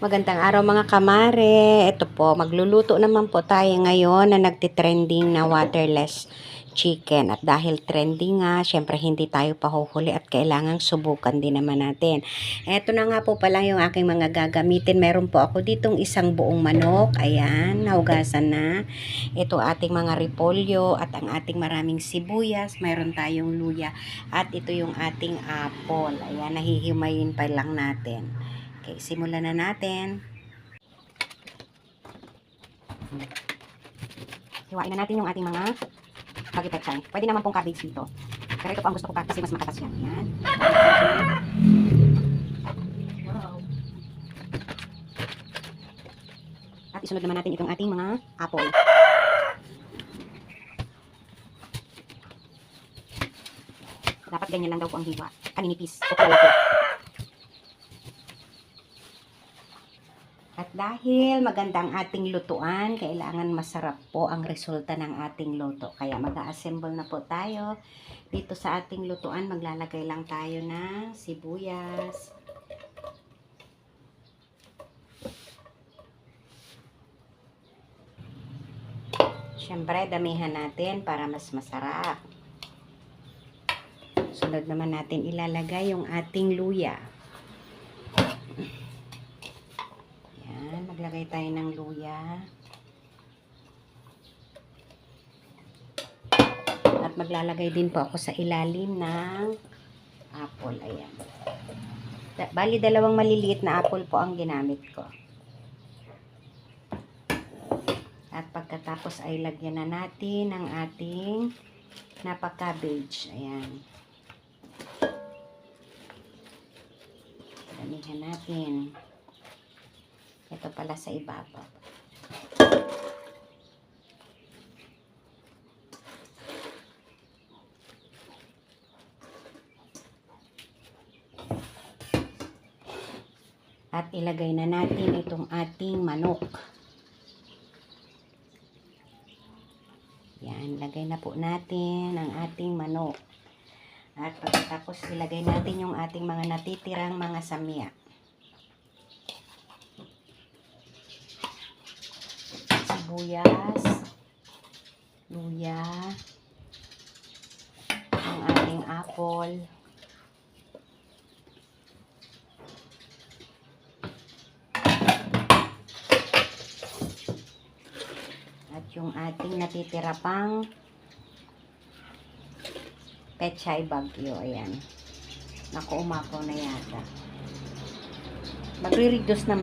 Magandang araw mga kamare. Ito po, magluluto naman po tayo ngayon na nagtitrending na waterless chicken. At dahil trending nga, syempre hindi tayo pahuhuli at kailangang subukan din naman natin. Ito na nga po pala yung aking mga gagamitin. Meron po ako ditong isang buong manok. Ayan, nahugasan na. Ito ating mga repolyo at ang ating maraming sibuyas. Mayroon tayong luya. At ito yung ating apple. Ayan, nahihimayin pa lang natin. Okay, simulan na natin. Hiwain na natin yung ating mga bagipechay. Pwede naman pong cabbage dito. Pero ito po ang gusto ko kasi mas makatas yan. Yan. Wow. At isunod naman natin itong ating mga apple. Dapat ganyan lang daw po ang hiwa. Kaninipis. O kalaki. At dahil magandang ating lutuan, kailangan masarap po ang resulta ng ating luto. Kaya mag-a-assemble na po tayo. Dito sa ating lutuan, maglalagay lang tayo ng sibuyas. Siyempre, damihan natin para mas masarap. Sunod naman natin ilalagay yung ating luya. Maglagay tayo ng luya. At maglalagay din po ako sa ilalim ng apple. Ayan. Bali, dalawang maliliit na apple po ang ginamit ko. At pagkatapos ay lagyan na natin ang ating napa-cabbage. Ayan. Damihan natin. Ito pala sa ibabaw. At ilagay na natin itong ating manok. Yan, lagay na po natin ang ating manok. At pagkatapos ilagay natin yung ating mga natitirang mga samya. Sibuyas, luya, ang ating apple, at yung ating natitira pang pechay bagyo. Ayan. Naku, umapaw na yata. Magre-reduce na